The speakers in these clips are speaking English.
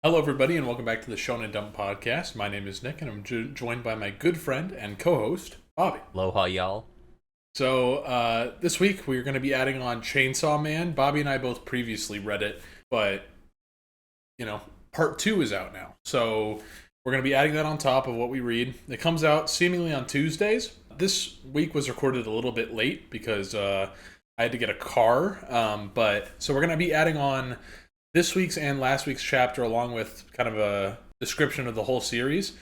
Hello, everybody, and welcome back to the Shonen Dump Podcast. My name is Nick, and I'm joined by my good friend and co-host, Bobby. Aloha, y'all. So, this week we're going to be adding on Chainsaw Man. Bobby and I both previously read it, but, part 2 is out now. So, we're going to be adding that on top of what we read. It comes out seemingly on Tuesdays. This week was recorded a little bit late because I had to get a car. So we're going to be adding on this week's and last week's chapter along with kind of a description of the whole series.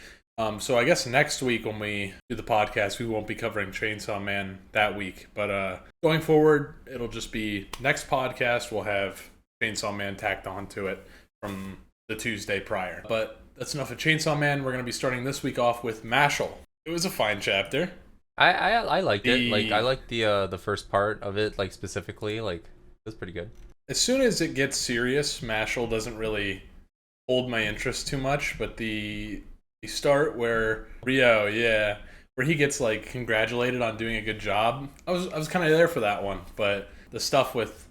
So I guess next week when we do the podcast, we won't be covering Chainsaw Man that week. But going forward, it'll just be next podcast, we'll have Chainsaw Man tacked onto it from the Tuesday prior. But that's enough of Chainsaw Man. We're going to be starting this week off with Mashle. It was a fine chapter. I liked it. Like, I liked the first part of it, like, specifically. Like, it was pretty good. As soon as it gets serious, Mashle doesn't really hold my interest too much, but the start where where he gets like congratulated on doing a good job, I was kind of there for that one. But the stuff with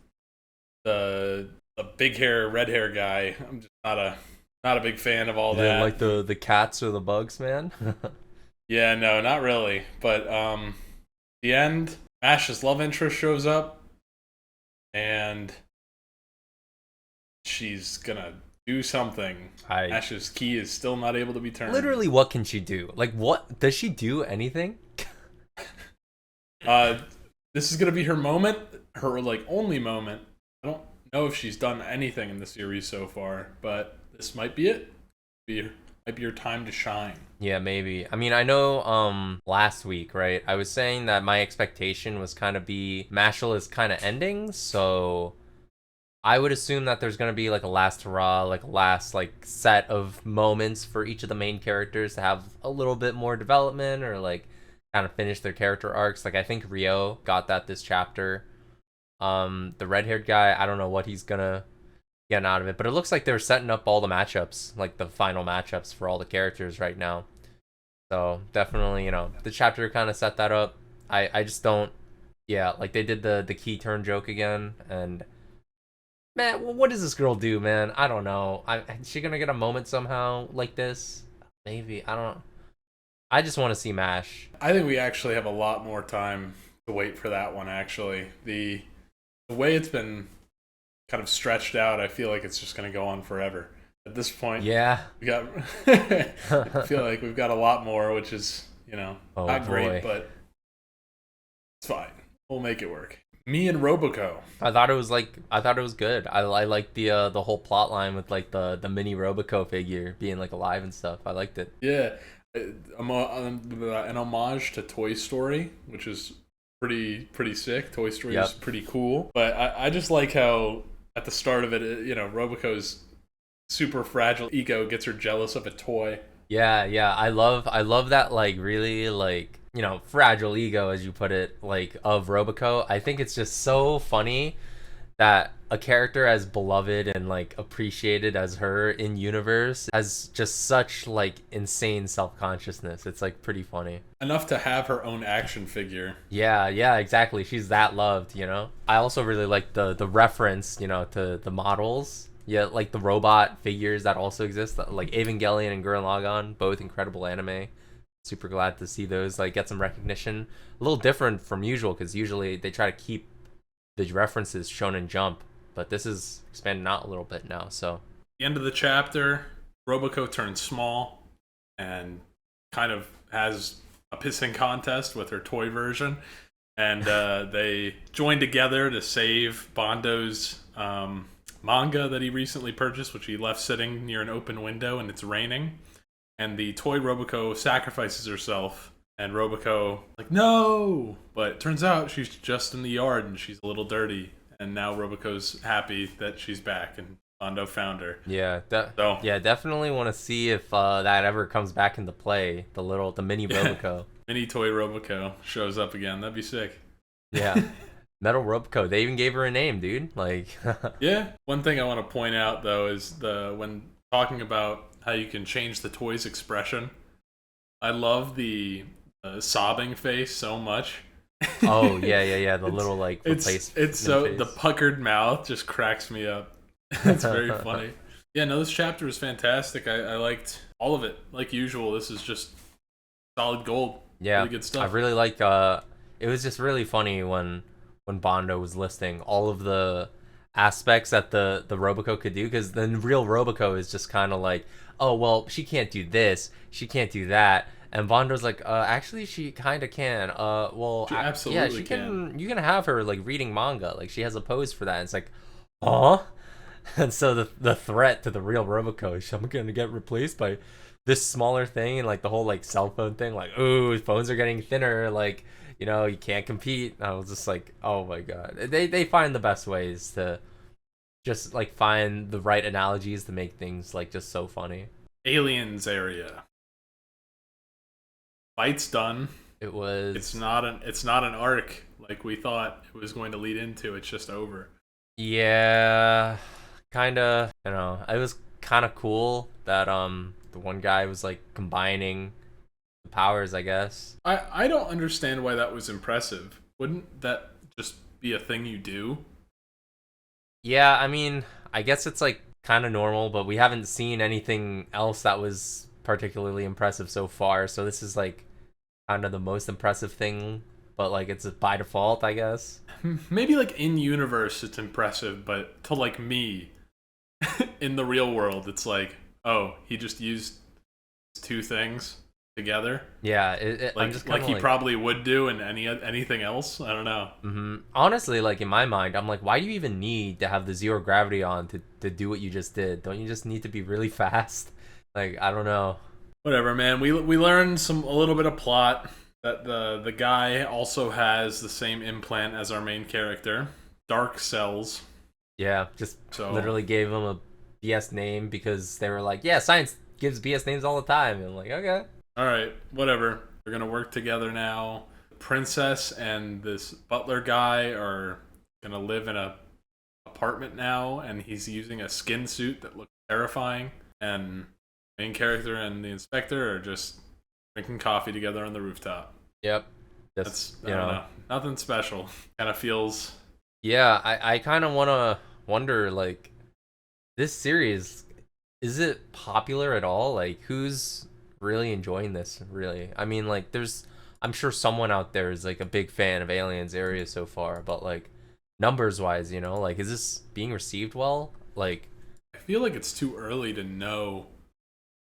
the big hair, red hair guy, I'm just not a big fan of all that. Like the cats or the bugs, man. Yeah, no, not really. But the end, Ash's love interest shows up, and she's gonna do something. Ash's key is still not able to be turned. Literally, what can she do? Like, what does she do? Anything? This is gonna be her moment, her like only moment. I don't know if she's done anything in the series so far, but this might be it. Might be your time to shine. Yeah, maybe. I mean, I know last week, right? I was saying that my expectation was kind of be Mashle is kind of ending, so I would assume that there's going to be like a last hurrah, like a last like set of moments for each of the main characters to have a little bit more development or like kind of finish their character arcs. Like I think Rio got that this chapter. The red-haired guy, I don't know what he's going to get out of it, but it looks like they're setting up all the matchups, like the final matchups for all the characters right now. So definitely, the chapter kind of set that up. I just don't, like they did the key turn joke again, and man, what does this girl do, man? I don't know. Is she gonna get a moment somehow like this? Maybe. I don't know. I just want to see Mash. I think we actually have a lot more time to wait for that one, actually. The way it's been kind of stretched out, I feel like it's just gonna go on forever. At this point, yeah, we got I feel like we've got a lot more, which is, not great, but it's fine. We'll make it work. Me and Roboco. I thought it was good. I liked the whole plot line with like the mini Roboco figure being like alive and stuff. I liked it. Yeah, an homage to Toy Story, which is pretty sick. Toy Story is pretty cool, but I just like how at the start of it, Roboco's super fragile ego gets her jealous of a toy. Yeah. I love that, like, really, like, fragile ego, as you put it, like, of Roboco. I think it's just so funny that a character as beloved and, like, appreciated as her in universe has just such, like, insane self-consciousness. It's, like, pretty funny. Enough to have her own action figure. Yeah, exactly. She's that loved, I also really like the reference, to the models. Yeah, like the robot figures that also exist, like Evangelion and Gurren Lagann, both incredible anime. Super glad to see those like get some recognition. A little different from usual, because usually they try to keep the references Shonen Jump, but this is expanding out a little bit now. So the end of the chapter, Roboco turns small and kind of has a pissing contest with her toy version, and they join together to save Bando's manga that he recently purchased, which he left sitting near an open window, and it's raining. And the toy Roboco sacrifices herself, and Roboco like, no! But it turns out she's just in the yard and she's a little dirty. And now Roboco's happy that she's back and Bando found her. Yeah, definitely want to see if that ever comes back into play. The mini Roboco. Mini toy Roboco shows up again. That'd be sick. Yeah. Metal Roboco. They even gave her a name, dude. Like, yeah. One thing I want to point out though is when talking about how you can change the toy's expression, I love the sobbing face so much. Oh yeah. The little like it's so face. The puckered mouth just cracks me up. It's very funny. Yeah, no, this chapter was fantastic. I liked all of it. Like usual, this is just solid gold. Yeah, really good stuff. I really liked. It was just really funny when Bondo was listing all of the aspects that the Roboco could do, because the real Roboco is just kind of like, oh well, she can't do this, she can't do that, and Bondo's like, actually she kind of can. Well, She absolutely yeah, she can. You can have her like reading manga, like she has a pose for that. And it's like, huh? And so the threat to the real Roboco is, I'm gonna get replaced by this smaller thing, and like the whole like cell phone thing, like, ooh, phones are getting thinner, like, you can't compete. And I was just like, oh my god, they find the best ways to just like find the right analogies to make things like just so funny. Aliens area. Fight's done. It was. It's not an arc like we thought it was going to lead into. It's just over. Yeah, kind of. It was kind of cool that the one guy was like combining the powers, I guess. I don't understand why that was impressive. Wouldn't that just be a thing you do? Yeah, I mean, I guess it's like kind of normal, but we haven't seen anything else that was particularly impressive so far. So this is like kind of the most impressive thing, but like it's by default, I guess. Maybe like in universe it's impressive, but to like me in the real world, it's like, oh, he just used two things together. Yeah, like I'm just like he like, probably would do in anything else. I don't know. Honestly, like in my mind, I'm like, why do you even need to have the zero gravity on to do what you just did? Don't you just need to be really fast? Like, I don't know. Whatever, man. We learned a little bit of plot that the guy also has the same implant as our main character, dark cells. Yeah, just literally gave him a BS name because they were like, yeah, science gives BS names all the time. And I'm like, okay. All right, whatever. We're going to work together now. Princess and this butler guy are going to live in a apartment now, and he's using a skin suit that looks terrifying. And main character and the inspector are just drinking coffee together on the rooftop. Yep. That's I don't know. Nothing special. Kind of feels... Yeah, I kind of want to wonder, like, this series, is it popular at all? Like, who's really enjoying this, really? I mean, like, I'm sure someone out there is, like, a big fan of Aliens area so far, but, like, numbers-wise, like, is this being received well? Like, I feel like it's too early to know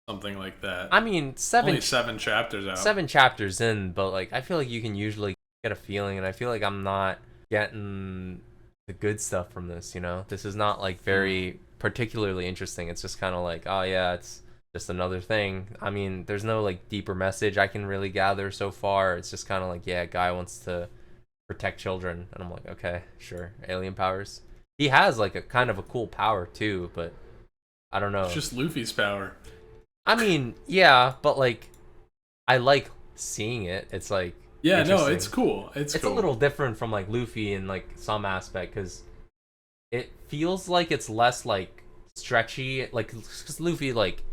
something like that. I mean, only 7 chapters out. 7 chapters in, but, like, I feel like you can usually get a feeling, and I feel like I'm not getting the good stuff from this. This is not like very particularly interesting. It's just kind of like, oh yeah, it's just another thing. I mean, there's no like deeper message I can really gather so far. It's just kind of like, yeah, guy wants to protect children, and I'm like, okay, sure, alien powers. He has like a kind of a cool power too, but I don't know. It's just Luffy's power. I mean, yeah, but like, I like seeing it. It's like, yeah, no, it's cool. It's cool. A little different from like Luffy in like some aspect, because it feels like it's less like stretchy. Like, because Luffy, like,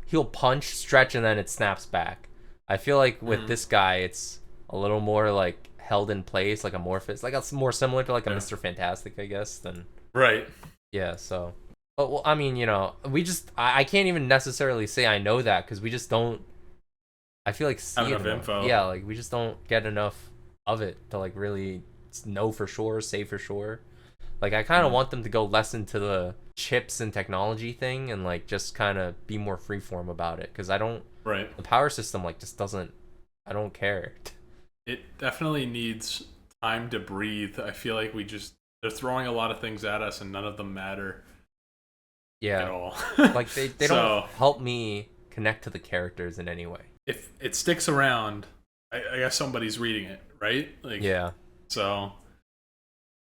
he'll punch, stretch, and then it snaps back. I feel like with this guy, it's a little more like held in place, like amorphous. Like, it's more similar to like a Mr. Fantastic, I guess, than right. Yeah. So, but well, I mean, I can't even necessarily say I know that, because we just don't. I feel like have enough info. Yeah, like we just don't get enough of it to like really know for sure, say for sure. Like, I kind of want them to go less into the chips and technology thing and like just kind of be more freeform about it, because I don't. Right. The power system like just doesn't. I don't care. It definitely needs time to breathe. I feel like they're throwing a lot of things at us and none of them matter. Yeah. At all. Like they don't help me connect to the characters in any way. If it sticks around, I guess somebody's reading it, right? Like, yeah. So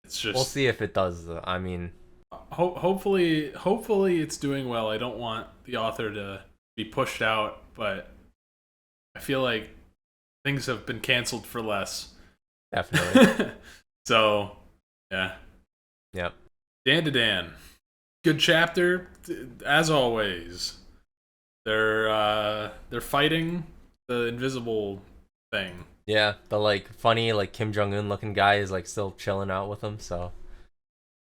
it's just, we'll see if it does. I mean, hopefully it's doing well. I don't want the author to be pushed out, but I feel like things have been canceled for less. Definitely. So yeah. Yep. Dandadan. Good chapter, as always. They're fighting the invisible thing. Yeah, the like funny like Kim Jong-un looking guy is like still chilling out with them, so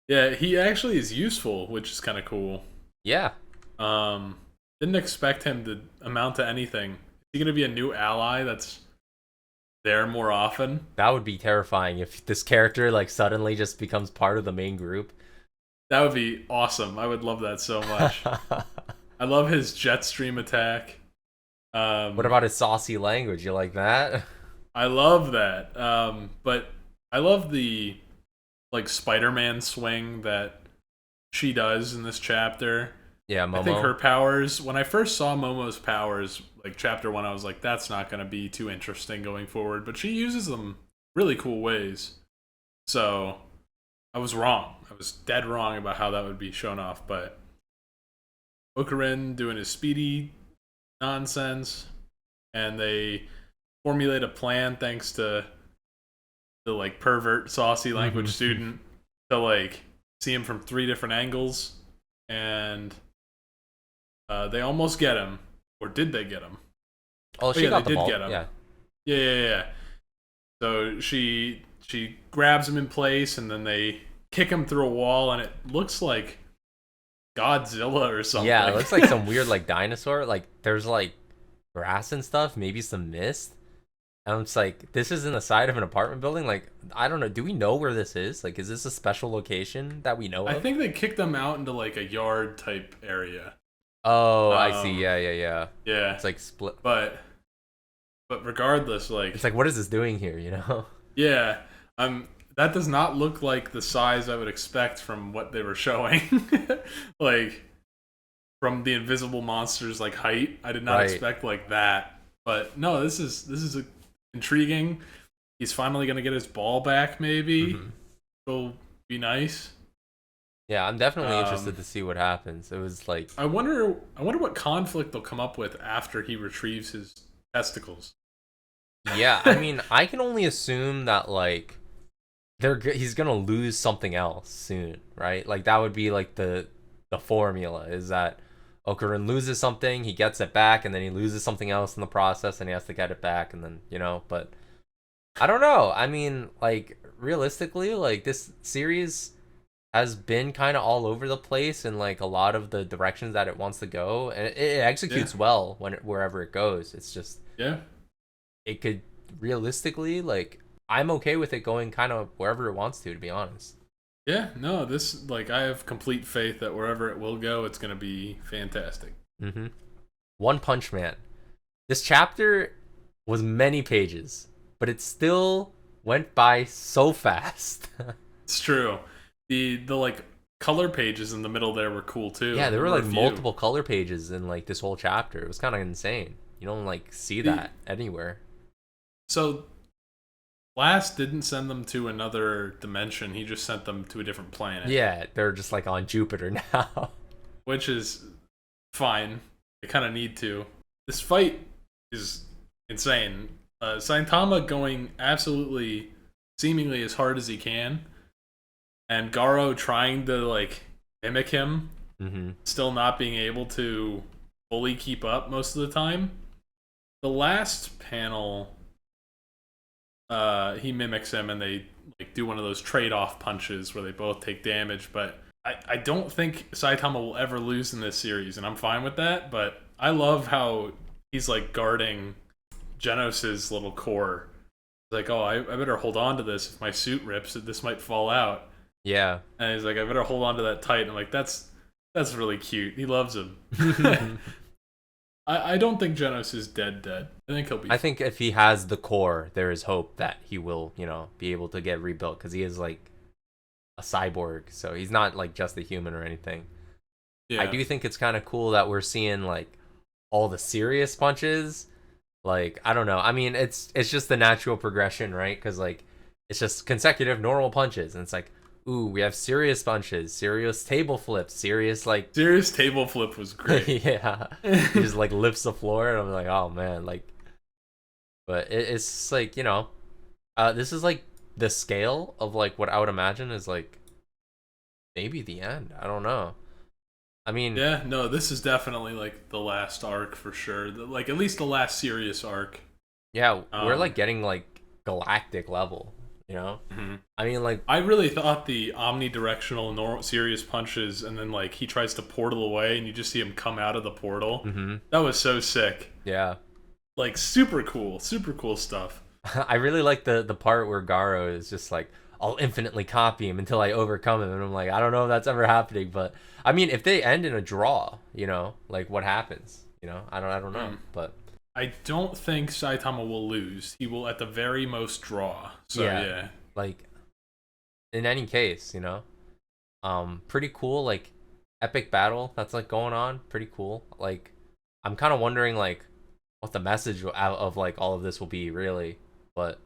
yeah, he actually is useful, which is kind of cool. Yeah, Didn't expect him to amount to anything. Is he gonna be a new ally that's there more often? That would be terrifying if this character like suddenly just becomes part of the main group. That would be awesome. I would love that so much. I love his jet stream attack. What about his saucy language? You like that? I love that. But I love the like Spider-Man swing that she does in this chapter. Yeah, Momo. I think her powers, when I first saw Momo's powers, like chapter 1, I was like, that's not going to be too interesting going forward. But she uses them really cool ways. So I was wrong. I was dead wrong about how that would be shown off. But Okarin doing his speedy nonsense, and they formulate a plan thanks to the like pervert saucy language student to like see him from 3 different angles, and they almost get him. Or did they get him? Oh, she got the ball. Get him. Yeah. So she grabs him in place, and then they kick him through a wall, and it looks like Godzilla or something. Yeah, it looks like some weird like dinosaur. Like there's like grass and stuff, maybe some mist. And I'm just like, this is in the side of an apartment building. Like, I don't know. Do we know where this is? Like, is this a special location that we know of? I think they kicked them out into like a yard type area. Oh, I see. Yeah. Yeah. It's like split. But regardless, like it's like, what is this doing here? You know? Yeah. That does not look like the size I would expect from what they were showing. Like from the invisible monsters like height. I did not expect like that. But no, this is intriguing. He's finally gonna get his ball back, maybe. It'll be nice. Yeah, I'm definitely interested to see what happens. It was like I wonder what conflict they'll come up with after he retrieves his testicles. Yeah, I mean, I can only assume that like he's gonna lose something else soon, right? Like that would be like the formula is that Okarin loses something, he gets it back, and then he loses something else in the process, and he has to get it back, and then but I don't know. I mean, like realistically, like this series has been kind of all over the place in like a lot of the directions that it wants to go, and it executes well wherever it goes. It's just it could realistically like I'm okay with it going kind of wherever it wants to be honest. Yeah, no, this like I have complete faith that wherever it will go, it's gonna be fantastic. One Punch Man. This chapter was many pages, but it still went by so fast. It's true. The like color pages in the middle there were cool too. Yeah, there were like multiple color pages in like this whole chapter. It was kind of insane. You don't like see that anywhere. So Last didn't send them to another dimension. He just sent them to a different planet. Yeah, they're just like on Jupiter now. Which is fine. They kind of need to. This fight is insane. Saitama going absolutely, seemingly as hard as he can. And Garo trying to like mimic him. Still not being able to fully keep up most of the time. The last panel, he mimics him and they like do one of those trade-off punches where they both take damage, but I don't think Saitama will ever lose in this series, and I'm fine with that, but I love how he's like guarding Genos's little core. Like, oh, I better hold on to this. If my suit rips, this might fall out. Yeah. And he's like, I better hold on to that tight. And I'm like, that's really cute. He loves him. I don't think Genos is dead. I think he'll be. I think if he has the core, there is hope that he will, be able to get rebuilt because he is like a cyborg, so he's not like just a human or anything. Yeah. I do think it's kind of cool that we're seeing like all the serious punches. Like I don't know. I mean, it's just the natural progression, right? Because like it's just consecutive normal punches, and it's like, ooh, we have serious punches, serious table flips, serious table flip was great. Yeah, he just like lifts the floor, and I'm like, oh man, like. But it's like this is like the scale of like what I would imagine is like maybe the end. I don't know. I mean, yeah, no, this is definitely like the last arc for sure. Like at least the last serious arc. Yeah, we're like getting like galactic level. You know, Mm-hmm. I mean, like I really thought the omnidirectional normal serious punches, and then like he tries to portal away, and you just see him come out of the portal. mm-hmm. That was so sick. Yeah. Like super cool stuff. I really like the part where Garo is just like, I'll infinitely copy him until I overcome him, and I'm like, I don't know if that's ever happening, but I mean, if they end in a draw, you know, like what happens? You know, I don't know, but I don't think Saitama will lose. He will at the very most draw. So yeah. Like in any case, you know, pretty cool, like epic battle that's like going on, pretty cool. Like I'm kind of wondering like what the message out of like all of this will be really, but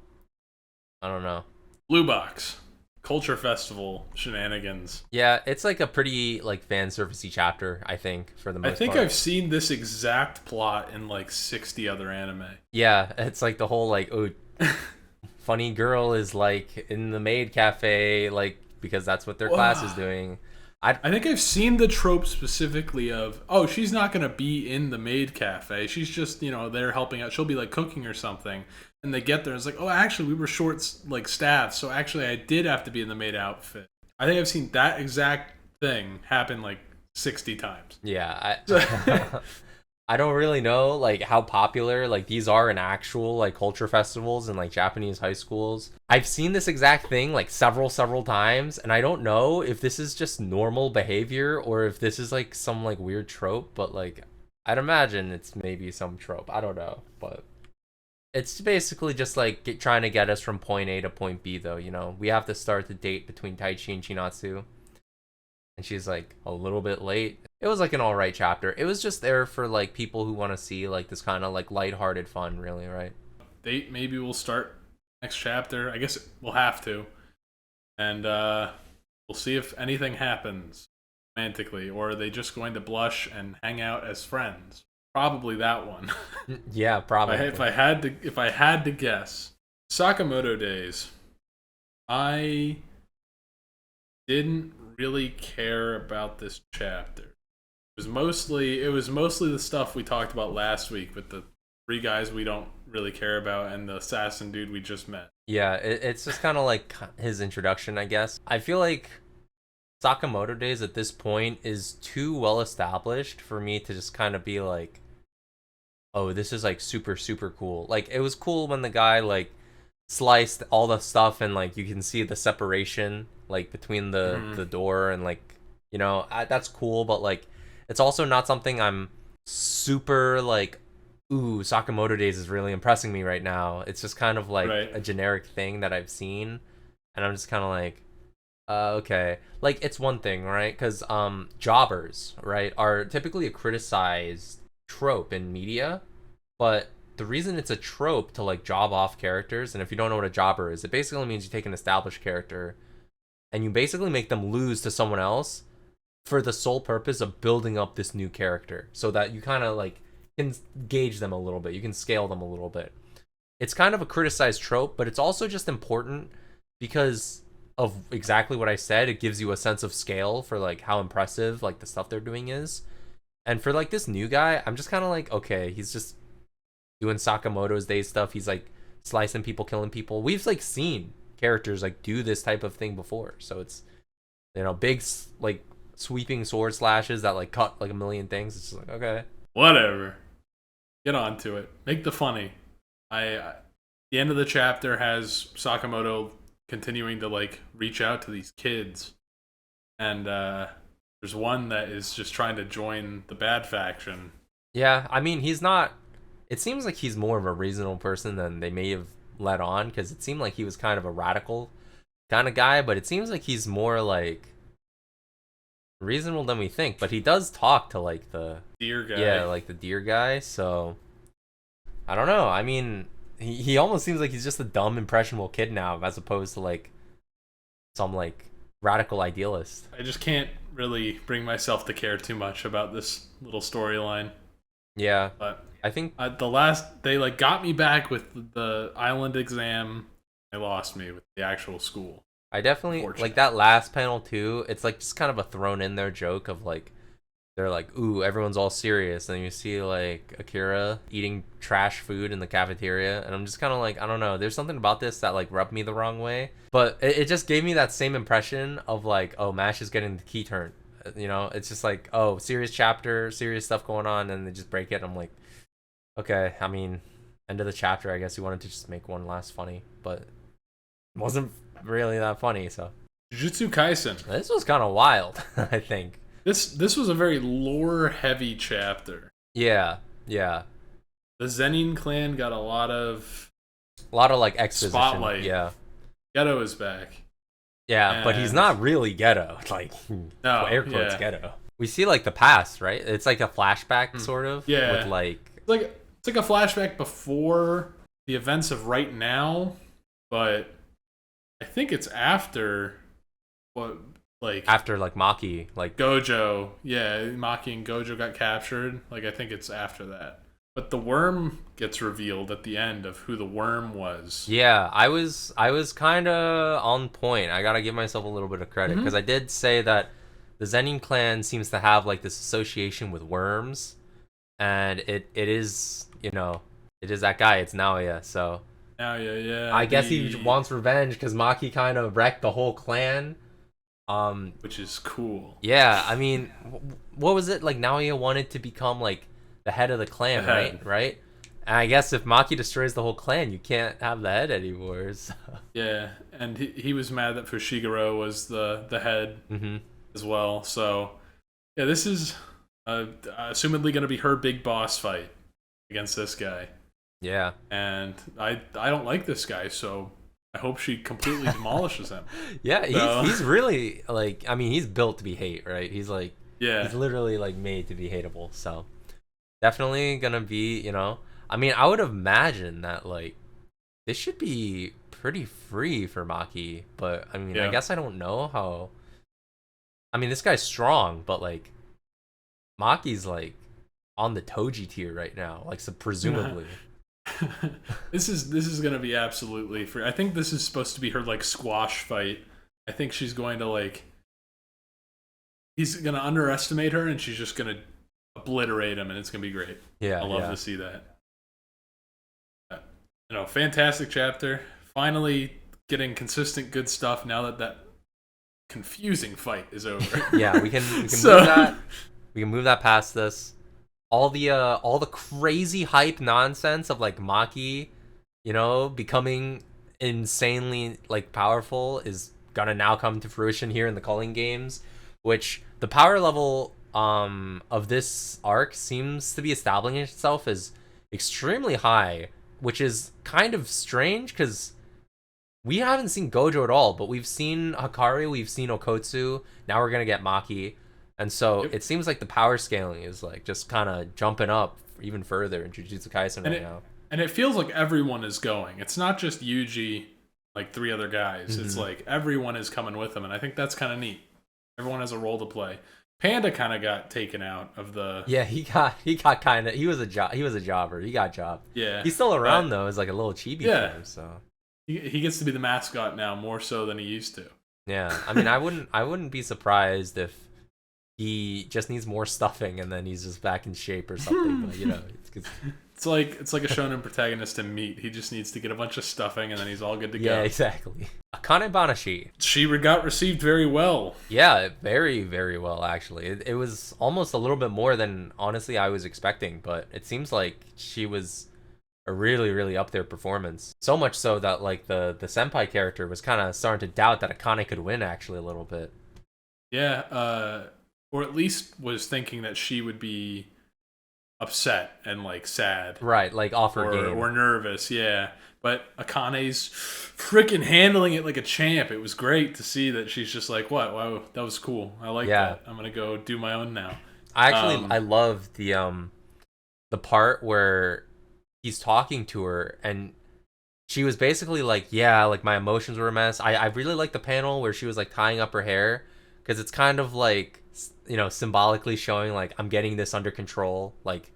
I don't know. Blue Box Culture Festival shenanigans. Yeah, it's like a pretty like fan servicey chapter, I think, for the most part. I think I've seen this exact plot in like 60 other anime. Yeah, it's like the whole like, oh, funny girl is like in the maid cafe, like because that's what their class is doing. I think I've seen the trope specifically of, oh, she's not going to be in the maid cafe. She's just, you know, there helping out. She'll be like cooking or something. And they get there and it's like, oh, actually, we were short, like, staffed. So actually, I did have to be in the maid outfit. I think I've seen that exact thing happen like 60 times. Yeah. I don't really know like how popular like these are in actual like culture festivals and like Japanese high schools. I've seen this exact thing like several times, and I don't know if this is just normal behavior or if this is like some like weird trope, but like I'd imagine it's maybe some trope. I don't know, but it's basically just like trying to get us from point A to point B though, you know. We have to start the date between Taichi and Chinatsu. And she's like a little bit late. It was like an alright chapter. It was just there for like people who want to see like this kind of like lighthearted fun, really, right? Date maybe we'll start next chapter. I guess we'll have to. And we'll see if anything happens romantically, or are they just going to blush and hang out as friends? Probably that one. Yeah, probably. If I had to guess, Sakamoto Days. I didn't really care about this chapter. It was mostly the stuff we talked about last week with the 3 guys we don't really care about and the assassin dude we just met. Yeah, it's just kind of like his introduction, I guess. I feel like Sakamoto Days at this point is too well established for me to just kind of be like, oh, this is like super cool. Like it was cool when the guy like sliced all the stuff and like you can see the separation like between the door and like, you know, that's cool, but like it's also not something I'm super like, ooh, Sakamoto Days is really impressing me right now. It's just kind of like a generic thing that I've seen, and I'm just kind of like, okay. Like it's one thing, right? Because jobbers, right, are typically a criticized trope in media, but the reason it's a trope to like job off characters, and if you don't know what a jobber is, it basically means you take an established character and you basically make them lose to someone else for the sole purpose of building up this new character so that you kind of like can gauge them a little bit, you can scale them a little bit. It's kind of a criticized trope, but it's also just important because of exactly what I said. It gives you a sense of scale for like how impressive like the stuff they're doing is. And for like this new guy, I'm just kind of like, okay, he's just doing Sakamoto's Day stuff. He's like slicing people, killing people. We've like seen characters like do this type of thing before, so it's, you know, big like sweeping sword slashes that like cut like a million things. It's just like, okay, whatever, get on to it, make the funny. The end of the chapter has Sakamoto continuing to like reach out to these kids, and there's one that is just trying to join the bad faction. Yeah, I mean, he's not, it seems like he's more of a reasonable person than they may have let on, because it seemed like he was kind of a radical kind of guy, but it seems like he's more like reasonable than we think. But he does talk to like the deer guy. Yeah, like the deer guy. So I don't know. I mean, he almost seems like he's just a dumb impressionable kid now, as opposed to like some like radical idealist. I just can't really bring myself to care too much about this little storyline. Yeah, but I think they like got me back with the island exam. They lost me with the actual school. I definitely like that last panel too. It's like just kind of a thrown in there joke of like, they're like, ooh, everyone's all serious. And you see like Akira eating trash food in the cafeteria. And I'm just kind of like, I don't know. There's something about this that like rubbed me the wrong way. But it just gave me that same impression of like, oh, Mash is getting the key turn. You know, it's just like, oh, serious chapter, serious stuff going on. And they just break it. I'm like, okay, I mean, end of the chapter. I guess you wanted to just make one last funny. But it wasn't really that funny. So Jujutsu Kaisen. This was kind of wild, I think. This was a very lore heavy chapter. Yeah. The Zenin clan got a lot of like exposition. Spotlight. Yeah. Geto is back. Yeah, but he's not really Geto. Like, no, air quotes Geto. We see like the past, right? It's like a flashback sort of. Yeah. With like it's like a flashback before the events of right now, but I think it's after what. Like after like Maki, like Gojo, yeah, Maki and Gojo got captured. Like I think it's after that. But the worm gets revealed at the end of who the worm was. Yeah, I was kind of on point. I gotta give myself a little bit of credit because I did say that the Zenin clan seems to have like this association with worms, and it is, you know, it is that guy. It's Naoya. So Naoya, yeah. I guess he wants revenge because Maki kind of wrecked the whole clan. Which is cool. Yeah, I mean, what was it like? Naoya wanted to become like the head of the clan, right? And I guess if Maki destroys the whole clan, you can't have the head anymore. So. Yeah, and he was mad that Fushiguro was the head as well. So yeah, this is assumedly going to be her big boss fight against this guy. Yeah, and I don't like this guy, so I hope she completely demolishes him. Yeah, he's really like, I mean, he's built to be hate, right? He's like, he's literally like made to be hateable. So definitely gonna be, you know, I mean, I would imagine that like this should be pretty free for Maki, but I mean, I guess I don't know how. I mean, this guy's strong, but like Maki's like on the Toji tier right now, like so presumably. This is gonna be absolutely free. I think this is supposed to be her like squash fight. I think she's going to like, he's gonna underestimate her and she's just gonna obliterate him, and it's gonna be great. Yeah, I love to see that. You know, fantastic chapter. Finally getting consistent good stuff now that confusing fight is over. Yeah, we can move that. We can move that past this. All the crazy hype nonsense of like Maki, you know, becoming insanely like powerful is gonna now come to fruition here in the Culling games, which the power level of this arc seems to be establishing itself as extremely high, which is kind of strange because we haven't seen Gojo at all, but we've seen Hikari, we've seen Okotsu, now we're gonna get Maki. And so it seems like the power scaling is like just kind of jumping up even further in Jujutsu Kaisen now. And it feels like everyone is going. It's not just Yuji, like 3 other guys. It's like everyone is coming with them, and I think that's kind of neat. Everyone has a role to play. Panda kind of got taken out of the. Yeah, he got kind of. He was a jobber. He got jobbed. Yeah, he's still around though. As like a little chibi. Yeah. Form, so he gets to be the mascot now more so than he used to. Yeah, I mean, I wouldn't be surprised if he just needs more stuffing and then he's just back in shape or something. But you know, it's like a shonen protagonist in Meat. He just needs to get a bunch of stuffing and then he's all good to go. Yeah, exactly. Akane Banashi. She got received very well. Yeah, very, very well actually. It was almost a little bit more than honestly I was expecting, but it seems like she was a really, really up there performance. So much so that like the senpai character was kind of starting to doubt that Akane could win actually a little bit. Yeah, or at least was thinking that she would be upset and like sad, right? Like off her game or nervous, yeah. But Akane's freaking handling it like a champ. It was great to see that she's just like, "What? Wow, that was cool. I like that. I'm gonna go do my own now." I actually I love the part where he's talking to her and she was basically like, "Yeah, like my emotions were a mess." I really like the panel where she was like tying up her hair because it's kind of like, you know, symbolically showing like I'm getting this under control, like,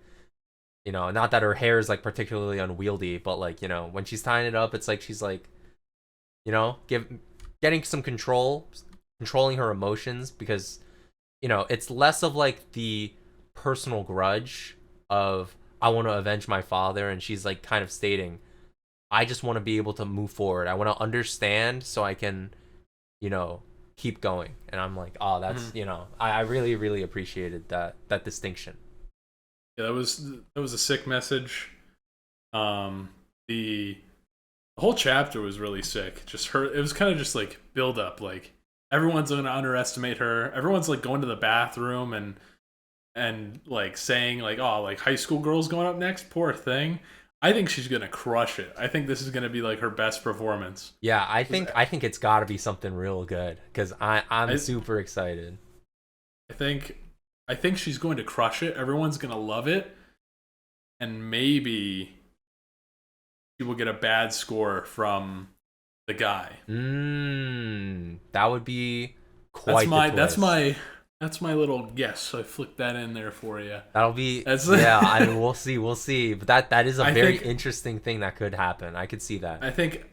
you know, not that her hair is like particularly unwieldy, but like, you know, when she's tying it up, it's like she's like, you know, getting some controlling her emotions, because it's less of like the personal grudge of I want to avenge my father, and she's like kind of stating, I just want to be able to move forward. I want to understand so I can, you know, keep going. And I'm like, oh, that's, I really, really appreciated that distinction. Yeah, that was a sick message. The whole chapter was really sick. Just her, it was kind of just like build up. Like everyone's gonna underestimate her. Everyone's like going to the bathroom and like saying like, oh, like high school girl's going up next. Poor thing. I think she's gonna crush it. I think this is gonna be like her best performance. Yeah, I think it's got to be something real good because I'm super excited. I think she's going to crush it. Everyone's gonna love it, and maybe she will get a bad score from the guy. That would be quite. That's my little guess. I flicked that in there for you. That'll be yeah. I mean, we'll see. But that is a very interesting thing that could happen. I could see that. I think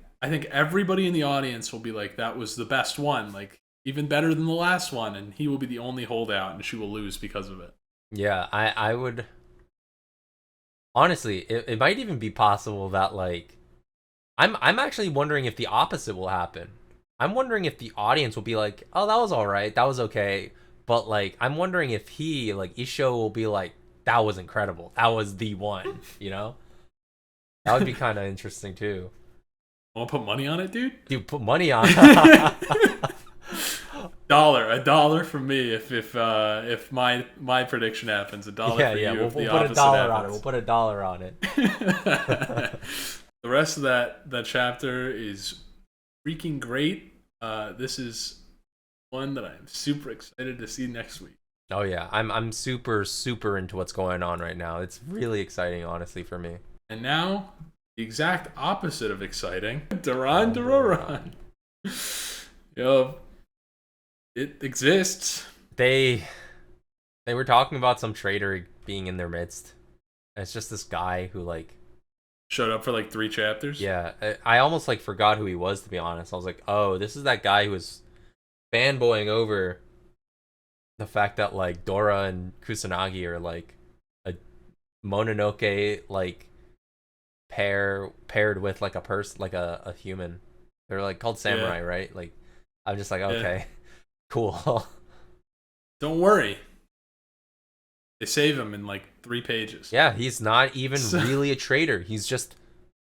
everybody in the audience will be like, that was the best one, like even better than the last one, and he will be the only holdout, and she will lose because of it. Yeah, I would. Honestly, it might even be possible that like, I'm actually wondering if the opposite will happen. I'm wondering if the audience will be like, oh, that was all right, that was okay. But like, I'm wondering if he, like, Isho will be like, that was incredible. That was the one, That would be kind of interesting too. Want to put money on it, dude? Dude, put money on it. A dollar from me if my prediction happens. $1 for you. We'll put $1 on it. We'll put $1 on it. The rest of that chapter is freaking great. This is one that I'm super excited to see next week. Oh yeah, I'm super into what's going on right now. It's really exciting, honestly, for me. And now the exact opposite of exciting. Doron Dororon. It exists. They were talking about some traitor being in their midst. And it's just this guy who like showed up for like 3 chapters. Yeah, I almost like forgot who he was, to be honest. I was like, oh, this is that guy who was fanboying over the fact that like Dora and Kusanagi are like a Mononoke like paired with like a person, like a human. They're like called samurai, right? Like I'm just like, okay, cool. Don't worry. They save him in like 3 pages. Yeah, he's not even really a traitor. He's just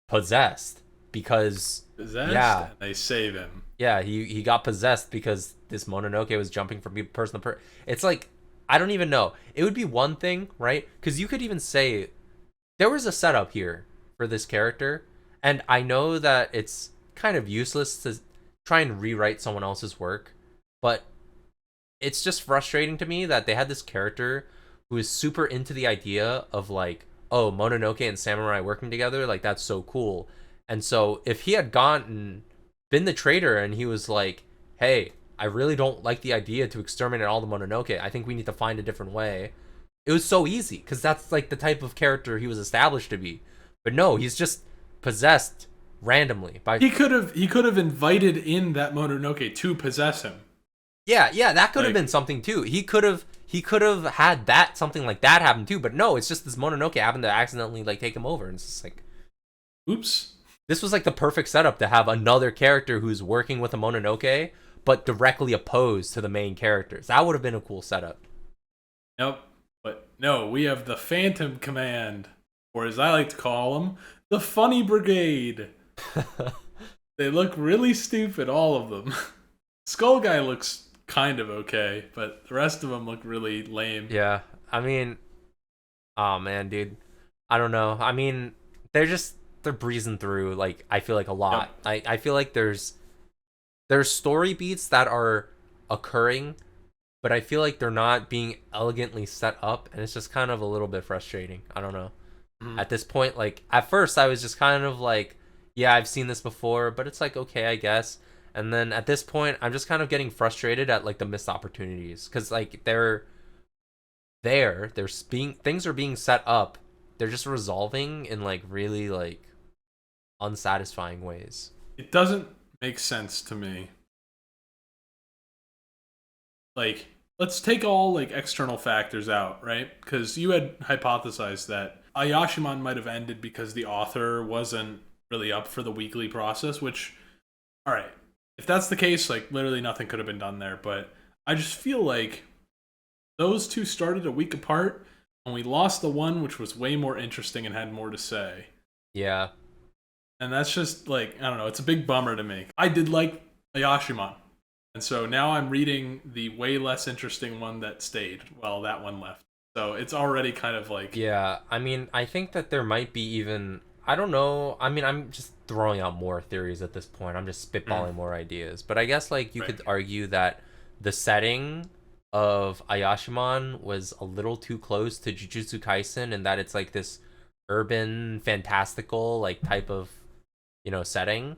possessed because and they save him. Yeah, he got possessed because this Mononoke was jumping from person to person. It's like, I don't even know. It would be one thing, right? Because you could even say there was a setup here for this character, and I know that it's kind of useless to try and rewrite someone else's work, but it's just frustrating to me that they had this character who is super into the idea of like, oh, Mononoke and samurai working together, like that's so cool. And so if he had been the traitor and he was like, hey, I really don't like the idea to exterminate all the Mononoke, I think we need to find a different way. It was so easy because that's like the type of character he was established to be. But no, he's just possessed randomly by. He could have invited in that Mononoke to possess him. Yeah, that could have been something too. He could have had something like that happen too. But no, it's just this Mononoke happened to accidentally like take him over, and it's just like, oops. This was like the perfect setup to have another character who's working with a Mononoke, but directly opposed to the main characters. That would have been a cool setup. Nope. But no, we have the Phantom Command, or as I like to call them, the Funny Brigade. They look really stupid, all of them. Skull Guy looks kind of okay, but the rest of them look really lame. Yeah, I mean, oh man, dude. I don't know. I mean, they're breezing through, like, I feel like a lot. Yep. I feel like there's story beats that are occurring, but I feel like they're not being elegantly set up, and it's just kind of a little bit frustrating. I don't know. At this point, like, at first I was just kind of like, yeah, I've seen this before, but it's like, okay, I guess. And then at this point, I'm just kind of getting frustrated at like the missed opportunities, because like things are being set up, they're just resolving in like really like unsatisfying ways. It doesn't make sense to me. Like let's take all like external factors out, right? Because you had hypothesized that Ayashimon might have ended because the author wasn't really up for the weekly process, which, all right, if that's the case, like literally nothing could have been done there. But I just feel like those two started a week apart, and we lost the one which was way more interesting and had more to say. Yeah. And that's just like, I don't know, it's a big bummer to me. I did like Ayashimon. And so now I'm reading the way less interesting one that stayed while that one left. So it's already kind of like... Yeah, I mean, I think that there might be even... I don't know. I mean, I'm just throwing out more theories at this point. I'm just spitballing more ideas. But I guess, like, you could argue that the setting of Ayashimon was a little too close to Jujutsu Kaisen, and that it's, like, this urban, fantastical, like, type of, setting.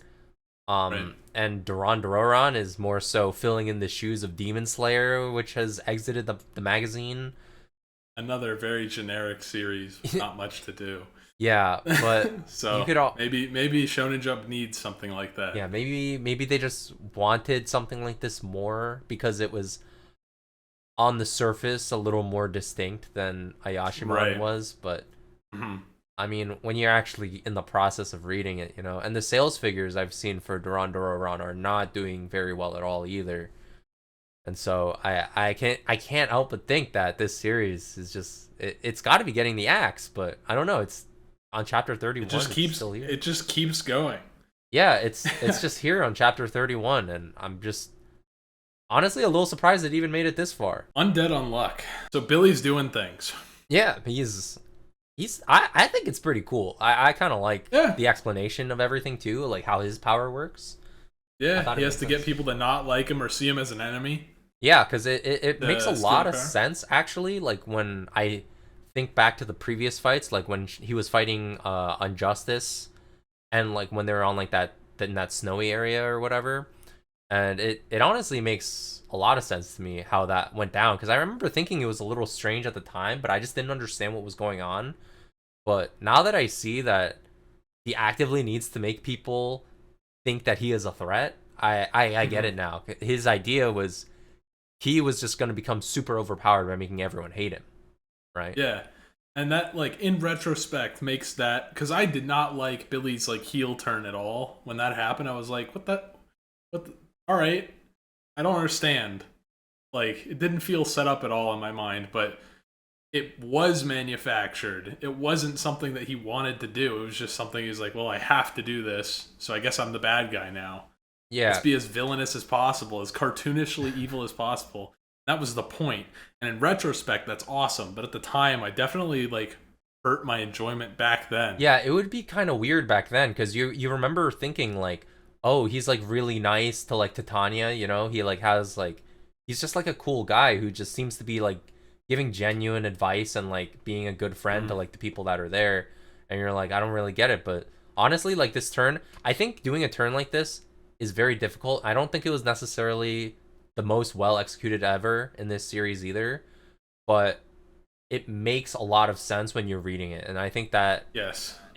And Doron Dororon is more so filling in the shoes of Demon Slayer, which has exited the magazine. Another very generic series with not much to do. Yeah, but so you could maybe Shonen Jump needs something like that. Yeah, maybe they just wanted something like this more because it was on the surface a little more distinct than Ayashimon was, but I mean, when you're actually in the process of reading it, and the sales figures I've seen for Doron Dororon are not doing very well at all either. And so I can't help but think that this series is just it's got to be getting the axe, but I don't know. It's on chapter 31. It just keeps going. Yeah, it's just here on chapter 31, and I'm just honestly a little surprised it even made it this far. Undead Unluck. So Billy's doing things. Yeah, I think it's pretty cool. I kind of like the explanation of everything too, like how his power works. Yeah, he has to get people to not like him or see him as an enemy. Yeah, because it makes a lot of sense, actually. Like, when I think back to the previous fights, like when he was fighting Injustice, and like when they were on like in that snowy area or whatever, and it honestly makes a lot of sense to me how that went down, because I remember thinking it was a little strange at the time, but I just didn't understand what was going on. But now that I see that he actively needs to make people think that he is a threat, I get it now. His idea was he was just going to become super overpowered by making everyone hate him, right? Yeah, and that, like, in retrospect makes that, because I did not like Billy's like heel turn at all. When that happened, I was like, all right, I don't understand. Like, it didn't feel set up at all in my mind, but it was manufactured. It wasn't something that he wanted to do. It was just something he was like, well, I have to do this, so I guess I'm the bad guy now. Yeah. Let's be as villainous as possible, as cartoonishly evil as possible. That was the point. And in retrospect, that's awesome. But at the time, I definitely like hurt my enjoyment back then. Yeah, it would be kind of weird back then, because you remember thinking like, oh, he's like really nice to like Titania, he like has like, he's just like a cool guy who just seems to be like giving genuine advice and like being a good friend to like the people that are there. And you're like, I don't really get it. But honestly, like this turn, I think doing a turn like this is very difficult. I don't think it was necessarily the most well executed ever in this series either, but it makes a lot of sense when you're reading it, and I think that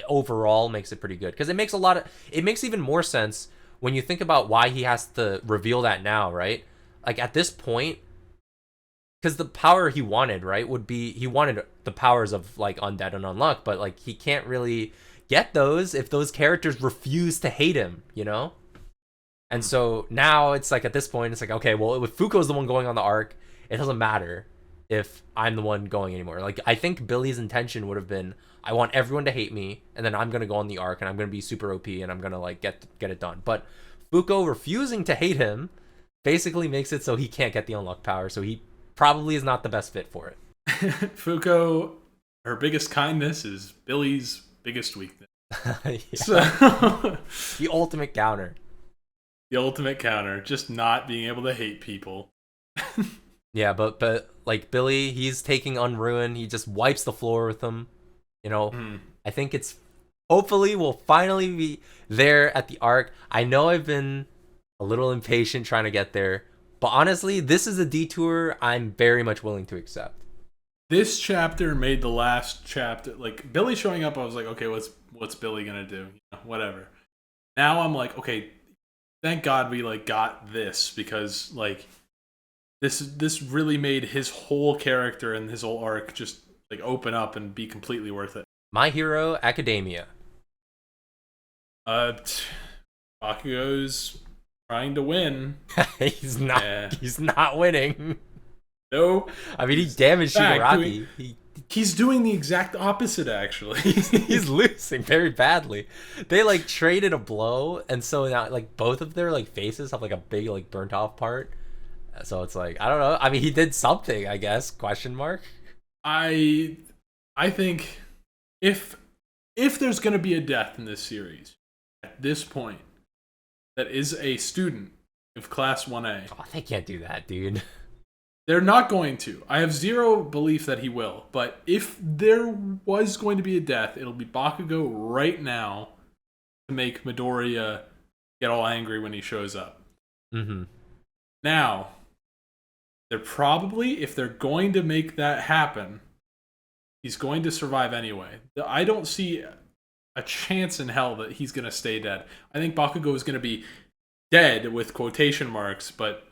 overall makes it pretty good, because it makes even more sense when you think about why he has to reveal that now, right? Like at this point, because the power he wanted, right, would be he wanted the powers of like Undead and Unluck, but like he can't really get those if those characters refuse to hate him, And so now it's like at this point, it's like, okay, well, if Fuko's the one going on the arc, it doesn't matter if I'm the one going anymore. Like, I think Billy's intention would have been, I want everyone to hate me, and then I'm going to go on the arc, and I'm going to be super OP, and I'm going to, like, get it done. But Fuko refusing to hate him basically makes it so he can't get the unlock power, so he probably is not the best fit for it. Fuko, her biggest kindness is Billy's biggest weakness. So the ultimate counter. The ultimate counter, just not being able to hate people. Yeah, but like Billy, he's taking Unruin. He just wipes the floor with them. I think it's hopefully we'll finally be there at the arc. I know I've been a little impatient trying to get there, but honestly, this is a detour I'm very much willing to accept. This chapter made the last chapter, like Billy showing up, I was like, okay, what's Billy gonna do? Whatever. Now I'm like, okay, thank God we like got this, because like this really made his whole character and his whole arc just like open up and be completely worth it. My Hero Academia. Bakugo's trying to win. He's not. Yeah. He's not winning. No. I mean, he damaged Shigaraki. He's doing the exact opposite, actually. He's losing very badly. They like traded a blow, and so now like both of their like faces have like a big like burnt off part. So it's like, I don't know. I mean, he did something, I guess. Question mark. I think if there's gonna be a death in this series at this point, that is a student of Class 1A. Oh, they can't do that, dude. They're not going to. I have zero belief that he will. But if there was going to be a death, it'll be Bakugo right now to make Midoriya get all angry when he shows up. Mm-hmm. Now, they're probably, if they're going to make that happen, he's going to survive anyway. I don't see a chance in hell that he's going to stay dead. I think Bakugo is going to be dead with quotation marks, but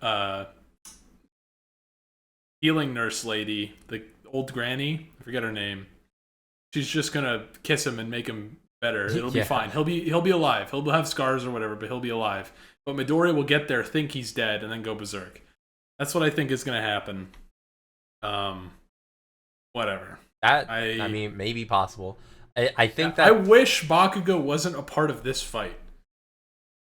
healing nurse lady, the old granny, I forget her name, she's just going to kiss him and make him better. It'll be fine. He'll be alive. He'll have scars or whatever, but he'll be alive. But Midoriya will get there, think he's dead, and then go berserk. That's what I think is going to happen. Whatever. I mean, maybe possible. I think that I wish Bakugo wasn't a part of this fight.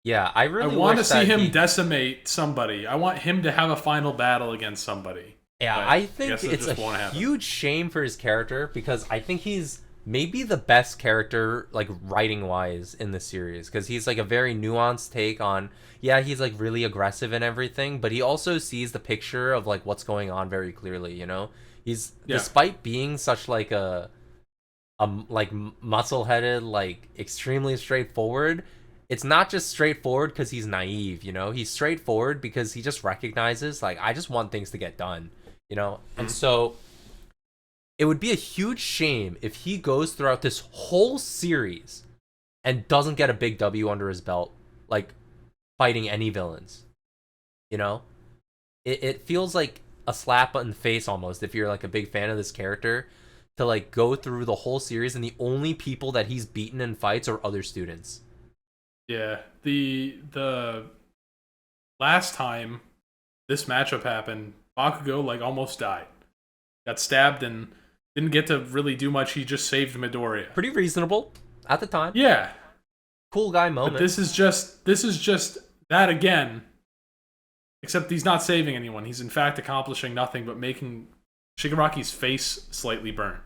Yeah, I want to see him decimate somebody. I want him to have a final battle against somebody. Yeah, I think it's a huge shame for his character because I think he's maybe the best character, like, writing-wise in the series. Because he's, like, a very nuanced take on, yeah, he's, like, really aggressive and everything, but he also sees the picture of, like, what's going on very clearly, you know? He's, despite being such, like, a like, muscle-headed, like, extremely straightforward, it's not just straightforward because he's naive, you know? He's straightforward because he just recognizes, like, I just want things to get done, you know? And so it would be a huge shame if he goes throughout this whole series and doesn't get a big W under his belt, like, fighting any villains, you know? It feels like a slap in the face almost if you're, like, a big fan of this character to, like, go through the whole series and the only people that he's beaten in fights are other students. Yeah, the last time this matchup happened, Bakugo, like, almost died. Got stabbed and didn't get to really do much. He just saved Midoriya. Pretty reasonable at the time. Yeah. Cool guy moment. But this is just that again. Except he's not saving anyone. He's in fact accomplishing nothing but making Shigaraki's face slightly burnt.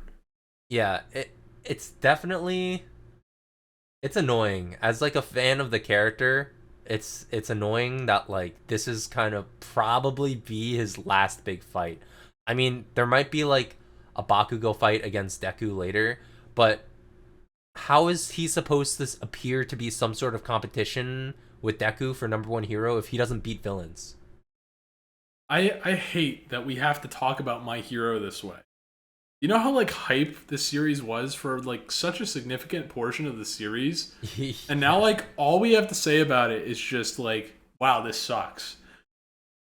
Yeah, it's definitely... It's annoying. As, like, a fan of the character, it's annoying that, like, this is kind of probably be his last big fight. I mean, there might be, like, a Bakugo fight against Deku later, but how is he supposed to appear to be some sort of competition with Deku for #1 hero if he doesn't beat villains? I hate that we have to talk about My Hero this way. You know how, like, hype this series was for, like, such a significant portion of the series? And now, like, all we have to say about it is just, like, wow, this sucks.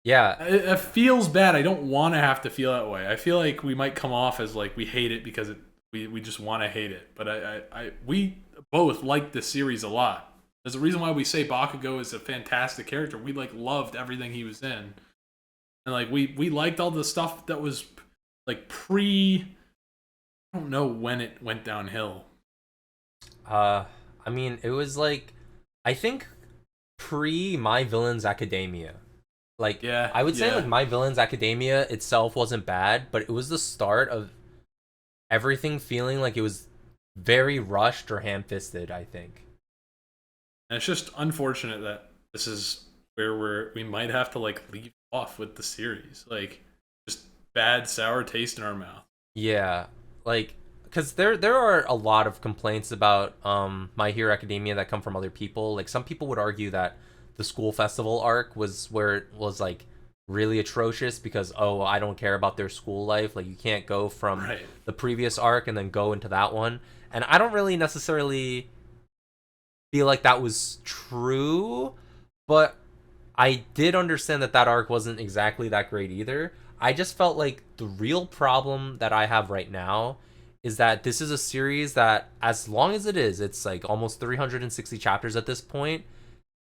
Yeah. It feels bad. I don't want to have to feel that way. I feel like we might come off as, like, we hate it because we just want to hate it. But we both like this series a lot. There's a reason why we say Bakugo is a fantastic character. We, like, loved everything he was in. And, like, we liked all the stuff that was, like, I don't know when it went downhill. I mean, it was, like, I think pre My Villains Academia. Like, yeah, I would say, like, My Villains Academia itself wasn't bad, but it was the start of everything feeling like it was very rushed or ham-fisted, I think. And it's just unfortunate that this is where we might have to, like, leave off with the series. Like, just bad, sour taste in our mouth. Yeah, like, because there are a lot of complaints about My Hero Academia that come from other people. Like, some people would argue that the school festival arc was where it was, like, really atrocious because, oh, I don't care about their school life. Like, you can't go from the previous arc and then go into that one. And I don't really necessarily feel like that was true, but I did understand that arc wasn't exactly that great either. I just felt like the real problem that I have right now is that this is a series that, as long as it's like almost 360 chapters at this point,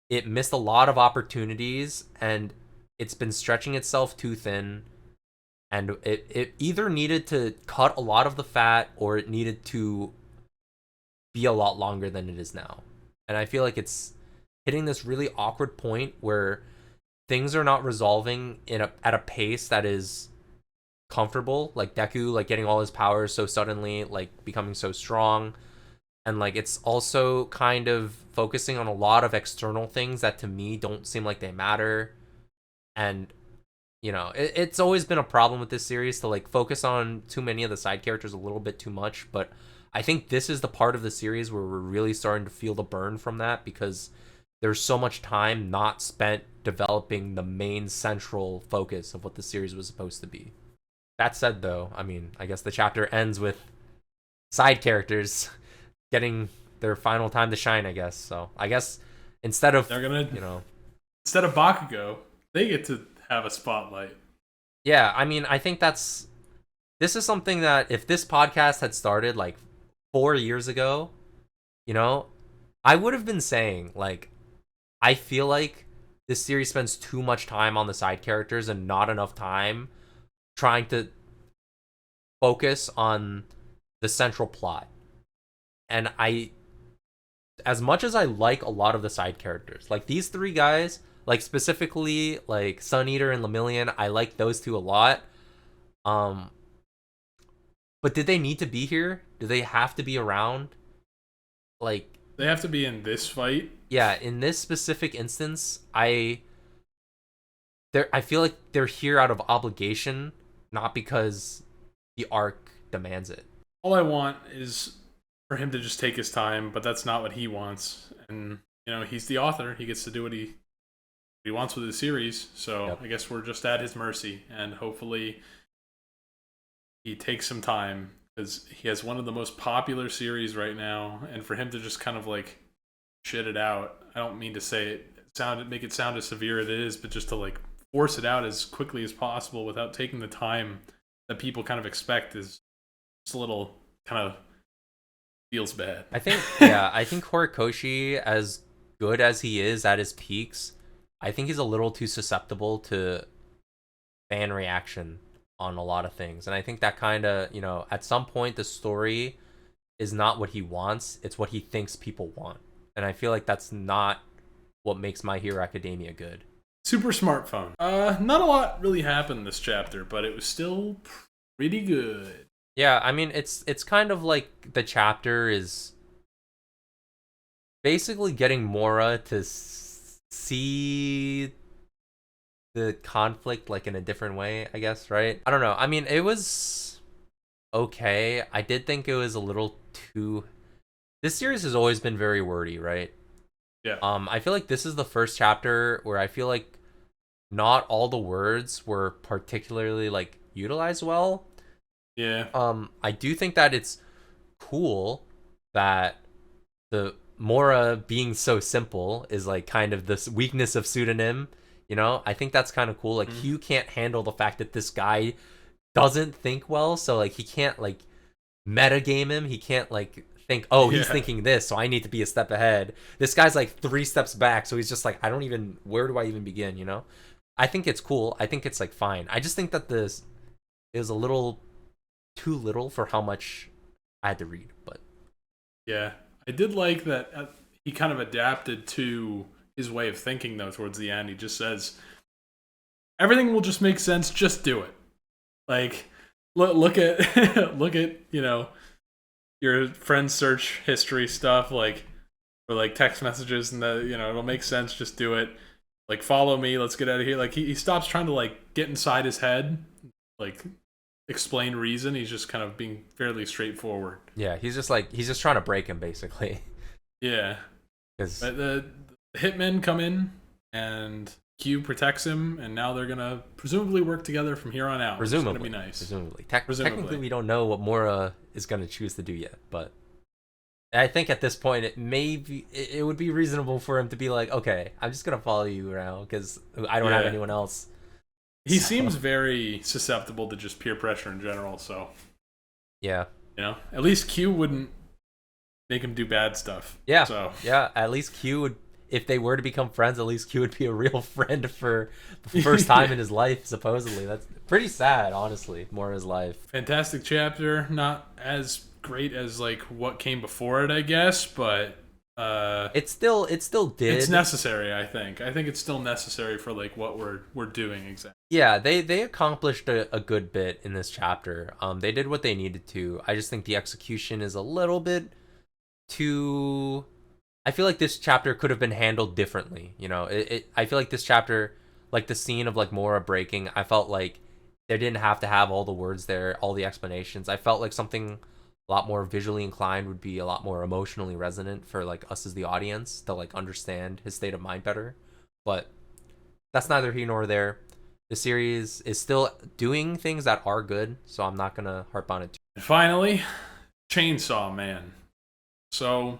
it missed a lot of opportunities and it's been stretching itself too thin. And it either needed to cut a lot of the fat or it needed to be a lot longer than it is now. And I feel like it's hitting this really awkward point where things are not resolving at a pace that is comfortable. Like Deku, like getting all his powers so suddenly, like becoming so strong. And like it's also kind of focusing on a lot of external things that to me don't seem like they matter. And it's always been a problem with this series to like focus on too many of the side characters a little bit too much, but I think this is the part of the series where we're really starting to feel the burn from that, because there's so much time not spent developing the main central focus of what the series was supposed to be. That said, though, I mean, I guess the chapter ends with side characters getting their final time to shine, I guess. So I guess instead of instead of Bakugo, they get to have a spotlight. Yeah, I mean, I think this is something that if this podcast had started like 4 years ago, I would have been saying, like, I feel like this series spends too much time on the side characters and not enough time trying to focus on the central plot. And as much as I like a lot of the side characters, like these three guys, like specifically like Sun Eater and Lemillion, I like those two a lot. But did they need to be here? Do they have to be around? Like, they have to be in this fight? Yeah, in this specific instance, I feel like they're here out of obligation, not because the arc demands it. All I want is for him to just take his time, but that's not what he wants. And he's the author; he gets to do what he wants with the series. So yep. I guess we're just at his mercy, and hopefully he takes some time, because he has one of the most popular series right now, and for him to just kind of like shit it out, I don't mean to say make it sound as severe as it is, but just to like force it out as quickly as possible without taking the time that people kind of expect is just a little kind of feels bad. I think Horikoshi, as good as he is at his peaks, I think he's a little too susceptible to fan reaction on a lot of things. And I think that kind of, at some point the story is not what he wants, it's what he thinks people want. And I feel like that's not what makes My Hero Academia good. Super smartphone. Not a lot really happened this chapter, but it was still pretty good. Yeah, I mean, it's kind of like the chapter is basically getting Mora to see the conflict like in a different way, I guess, right? I don't know. I mean, it was okay. I did think it was a little too... This series has always been very wordy, right? Yeah. I feel like this is the first chapter where I feel like not all the words were particularly like utilized well. Yeah. I do think that it's cool that the Mora being so simple is like kind of this weakness of pseudonym. I think that's kind of cool. Like Hugh can't handle the fact that this guy doesn't think well, so like he can't like metagame him. He can't like think, he's thinking this, so I need to be a step ahead. This guy's like 3 steps back, so he's just like, where do I even begin? I think it's cool. I think it's like fine. I just think that this is a little too little for how much I had to read. But yeah, I did like that he kind of adapted to his way of thinking though towards the end. He just says everything will just make sense, just do it. Like look at look at your friend's search history stuff, like, or like text messages, and it'll make sense, just do it. Like, follow me, let's get out of here. Like he stops trying to like get inside his head, like explain reason. He's just kind of being fairly straightforward. Yeah, he's just trying to break him basically. Yeah, because the hitmen come in and Q protects him, and now they're gonna presumably work together from here on out. Presumably, it's gonna be nice. Presumably. Technically, we don't know what Mora is gonna choose to do yet, but I think at this point it would be reasonable for him to be like, okay, I'm just gonna follow you now because I don't have anyone else. He seems very susceptible to just peer pressure in general. So yeah, at least Q wouldn't make him do bad stuff. Yeah. So yeah, at least Q would. If they were to become friends, at least Q would be a real friend for the first time in his life, supposedly. That's pretty sad, honestly, more of his life. Fantastic chapter. Not as great as, like, what came before it, I guess, but... It still did. It's necessary, I think. I think it's still necessary for, like, what we're doing exactly. Yeah, they accomplished a good bit in this chapter. They did what they needed to. I just think the execution is a little bit too... I feel like this chapter could have been handled differently. I feel like this chapter, like the scene of like Mora breaking, I felt like they didn't have to have all the words there, all the explanations. I felt like something a lot more visually inclined would be a lot more emotionally resonant for like us as the audience to like understand his state of mind better. But that's neither here nor there. The series is still doing things that are good, so I'm not gonna harp on it. And finally, Chainsaw Man. So...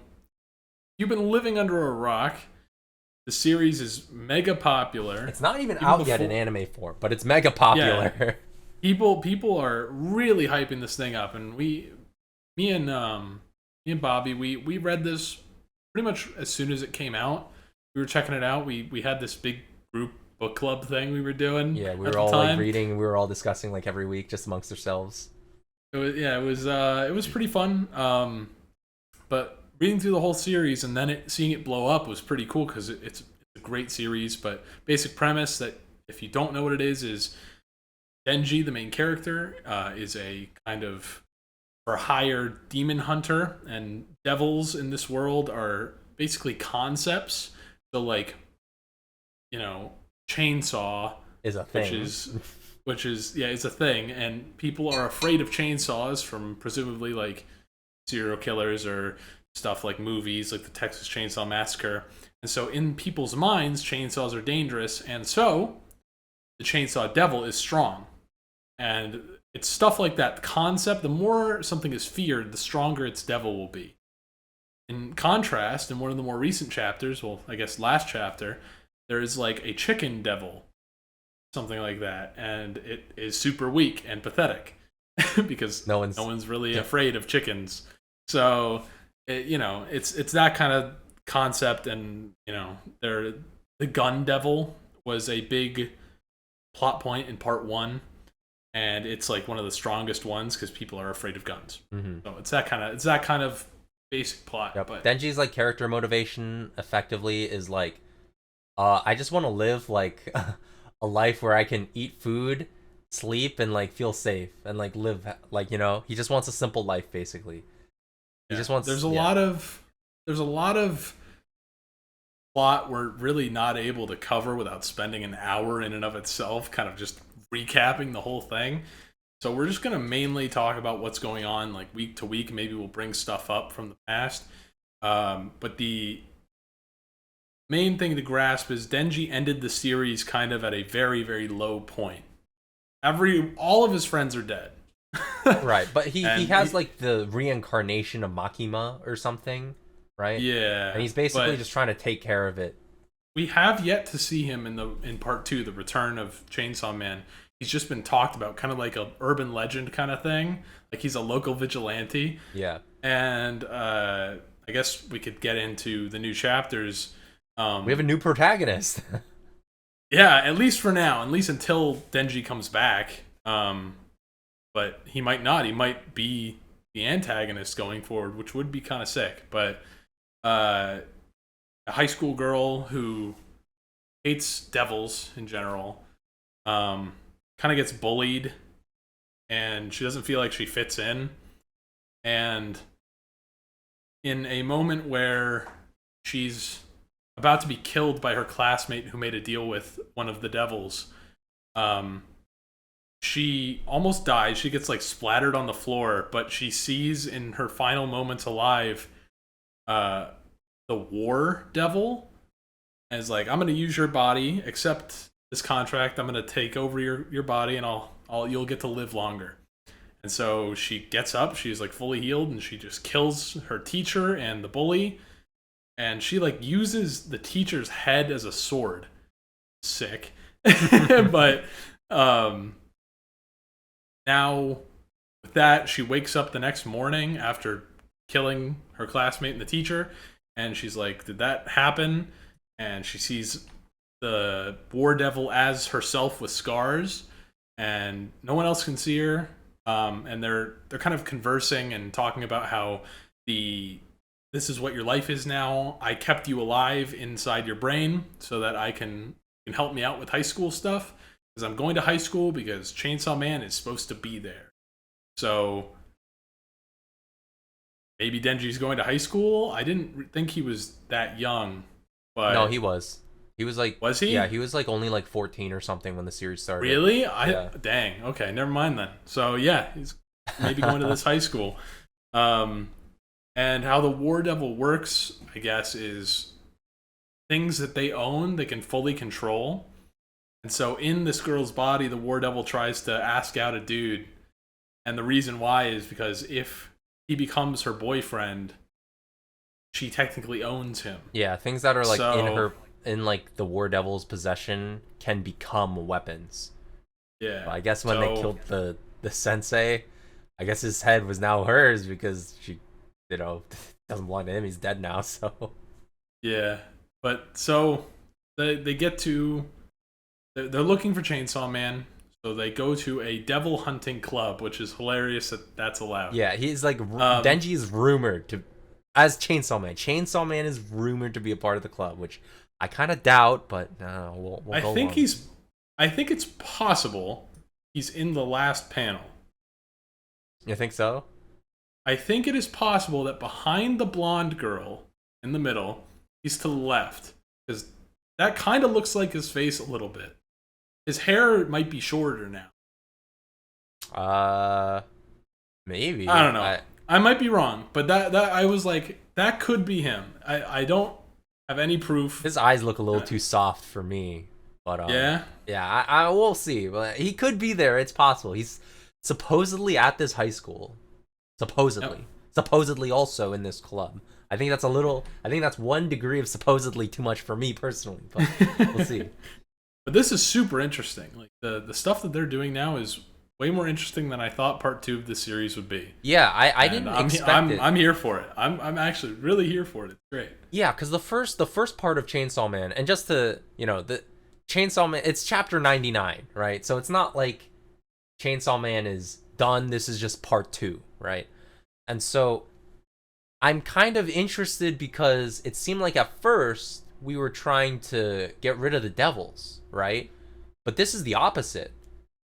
you've been living under a rock. The series is mega popular. It's not even out yet in anime form, but it's mega popular. Yeah. People are really hyping this thing up, and me and Bobby, we read this pretty much as soon as it came out. We were checking it out. We had this big group book club thing we were doing. Yeah, we were all like reading, and we were all discussing like every week just amongst ourselves. It was pretty fun. But reading through the whole series and then seeing it blow up was pretty cool because it's a great series. But basic premise, that if you don't know what it is Denji, the main character, is a kind of for hire demon hunter, and devils in this world are basically concepts. So like, chainsaw is a thing. Which is it's a thing, and people are afraid of chainsaws from presumably like serial killers or stuff like movies like the Texas Chainsaw Massacre. And so in people's minds, chainsaws are dangerous, and so the chainsaw devil is strong. And it's stuff like that concept. The more something is feared, the stronger its devil will be. In contrast, in one of the more recent chapters, well, I guess last chapter, there is like a chicken devil, something like that, and it is super weak and pathetic because no one's really afraid of chickens. So it's that kind of concept, and the gun devil was a big plot point in part 1, and it's like one of the strongest ones because people are afraid of guns. Mm-hmm. So it's that kind of basic plot. Yep. But Denji's like character motivation effectively is like, I just want to live like a life where I can eat food, sleep, and like feel safe and like live like he just wants a simple life basically. He just wants. There's a lot of plot we're really not able to cover without spending an hour in and of itself, kind of just recapping the whole thing. So we're just gonna mainly talk about what's going on like week to week. Maybe we'll bring stuff up from the past. But the main thing to grasp is Denji ended the series kind of at a very, very low point. All of his friends are dead. Right, but he has like the reincarnation of Makima or something, right? Yeah, and he's basically just trying to take care of it. We have yet to see him in part 2, the return of Chainsaw Man. He's just been talked about, kind of like a urban legend kind of thing. Like he's a local vigilante. Yeah, and I guess we could get into the new chapters. We have a new protagonist. Yeah, at least for now, at least until Denji comes back. But he might not. He might be the antagonist going forward, which would be kind of sick. But a high school girl who hates devils in general, kind of gets bullied, and she doesn't feel like she fits in. And in a moment where she's about to be killed by her classmate who made a deal with one of the devils, she almost dies. She gets like splattered on the floor, but she sees in her final moments alive the war devil as like, I'm going to use your body, accept this contract. I'm going to take over your body, and you'll get to live longer. And so she gets up, she's like fully healed, and she just kills her teacher and the bully. And she like uses the teacher's head as a sword. Sick. But now with that, she wakes up the next morning after killing her classmate and the teacher, and she's like, did that happen? And she sees the war devil as herself with scars, and no one else can see her. And they're kind of conversing and talking about how this is what your life is now. I kept you alive inside your brain so that I can help me out with high school stuff, because I'm going to high school because Chainsaw Man is supposed to be there. So maybe Denji's going to high school. I didn't think he was that young, but No, he was. He was like, was he? Yeah, he was like only like 14 or something when the series started. Really? Yeah. Dang. Okay, never mind then. So yeah, he's maybe going to this high school. And how the War Devil works, I guess, is things that they own, they can fully control. And so in this girl's body, the War Devil tries to ask out a dude. And the reason why is because if he becomes her boyfriend, she technically owns him. Yeah, things that are like in like the War Devil's possession can become weapons. Yeah. I guess when they killed the sensei, I guess his head was now hers because she, doesn't want him. He's dead now, so. Yeah. But so they get to, they're looking for Chainsaw Man. So they go to a devil hunting club, which is hilarious that that's allowed. Yeah, he's like, Denji is rumored to, as Chainsaw Man. Chainsaw Man is rumored to be a part of the club, which I kind of doubt, but we'll go on. I think it's possible he's in the last panel. You think so? I think it is possible that behind the blonde girl in the middle, he's to the left. Because that kind of looks like his face a little bit. His hair might be shorter now. Maybe. I don't know. I might be wrong, but that I was like, that could be him. I don't have any proof. His eyes look a little too soft for me, but yeah, I will see. But he could be there. It's possible. He's supposedly at this high school. Supposedly also in this club. I think that's 1 degree of supposedly too much for me personally, but we'll see. But this is super interesting. Like the stuff that they're doing now is way more interesting than I thought part 2 of the series would be. Yeah, I didn't expect it. I'm here for it. I'm actually really here for it. It's great. Yeah, because the first part of Chainsaw Man, and just to, the Chainsaw Man, it's chapter 99, right? So it's not like Chainsaw Man is done. This is just part 2, right? And so I'm kind of interested because it seemed like at first we were trying to get rid of the devils, right? But this is the opposite.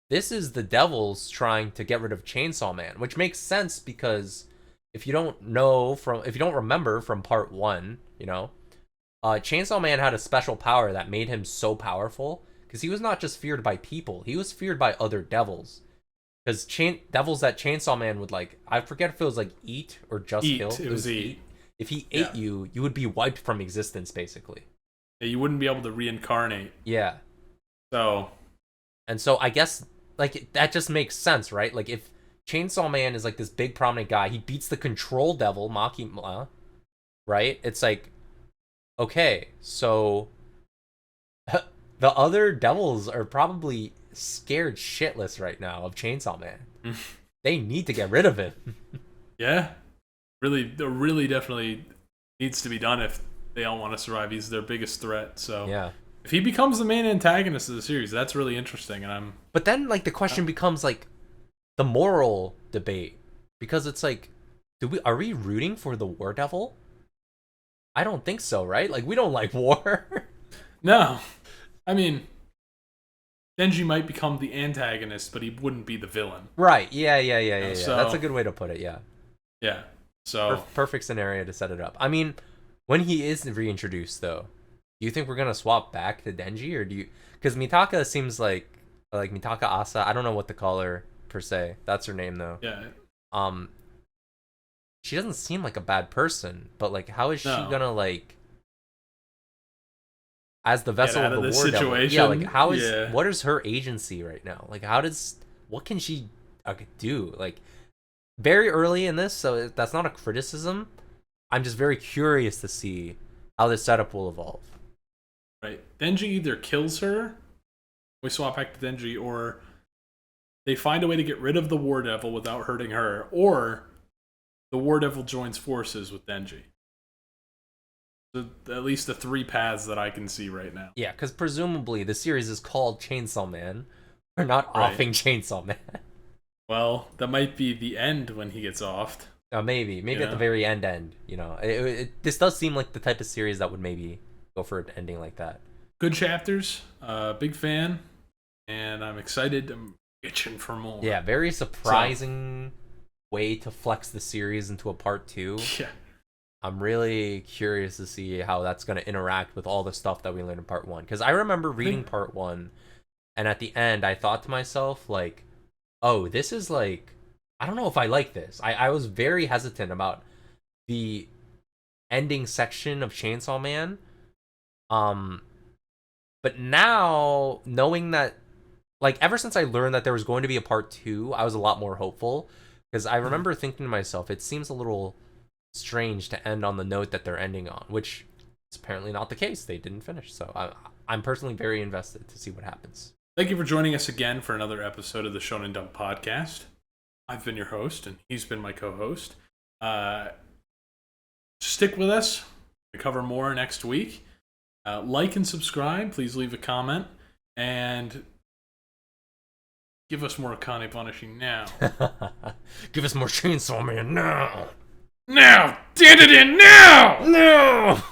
This is the devils trying to get rid of Chainsaw Man, which makes sense because if you don't remember from part 1, Chainsaw Man had a special power that made him so powerful because he was not just feared by people, he was feared by other devils. Because devils that Chainsaw Man would I forget if it was eat or just kill. It was eat. If he ate you would be wiped from existence, basically. Yeah, you wouldn't be able to reincarnate. Yeah. So I guess that just makes sense, right? Like if Chainsaw Man is this big prominent guy, he beats the control devil, Makima, right? It's okay, so the other devils are probably scared shitless right now of Chainsaw Man. They need to get rid of him. Yeah. Really definitely needs to be done if they all want to survive. He's their biggest threat. So yeah. If he becomes the main antagonist of the series, that's really interesting. And But then the question becomes the moral debate. Because it's are we rooting for the War Devil? I don't think so, right? We don't like war. No. I mean, Denji might become the antagonist, but he wouldn't be the villain. Right. Yeah. So, that's a good way to put it, yeah. Yeah. So perfect scenario to set it up. I mean, when he is reintroduced, though, do you think we're gonna swap back to Denji, or do you? Because Mitaka seems like Mitaka Asa. I don't know what to call her per se. That's her name, though. Yeah. She doesn't seem like a bad person, but how is she gonna as the vessel of the War Devil? Yeah, what is her agency right now? What can she could do. Like, very early in this, so that's not a criticism. I'm just very curious to see how this setup will evolve. Right. Denji either kills her, we swap back to Denji, or they find a way to get rid of the War Devil without hurting her, or the War Devil joins forces with Denji. So at least the 3 paths that I can see right now. Yeah, because presumably the series is called Chainsaw Man. We're not offing Chainsaw Man. Well, that might be the end when he gets offed. Maybe at the very end. You know, this does seem like the type of series that would maybe go for an ending like that. Good chapters. Big fan, and I'm excited. I'm itching for more. Yeah, very surprising way to flex the series into a part 2. Yeah. I'm really curious to see how that's going to interact with all the stuff that we learned in part 1. Because I remember reading part 1, and at the end, I thought to myself, like, oh, this is like, I don't know if I like this. I was very hesitant about the ending section of Chainsaw Man. But now, knowing that, like, ever since I learned that there was going to be a part 2, I was a lot more hopeful. Because I remember thinking to myself, it seems a little strange to end on the note that they're ending on, which is apparently not the case. They didn't finish. So I'm personally very invested to see what happens. Thank you for joining us again for another episode of the Shonen Dump Podcast. I've been your host, and he's been my co-host. Stick with us. We cover more next week. Like and subscribe. Please leave a comment. And give us more Akane Banashi now. Give us more Chainsaw Man now. Now! Dandadan now! No!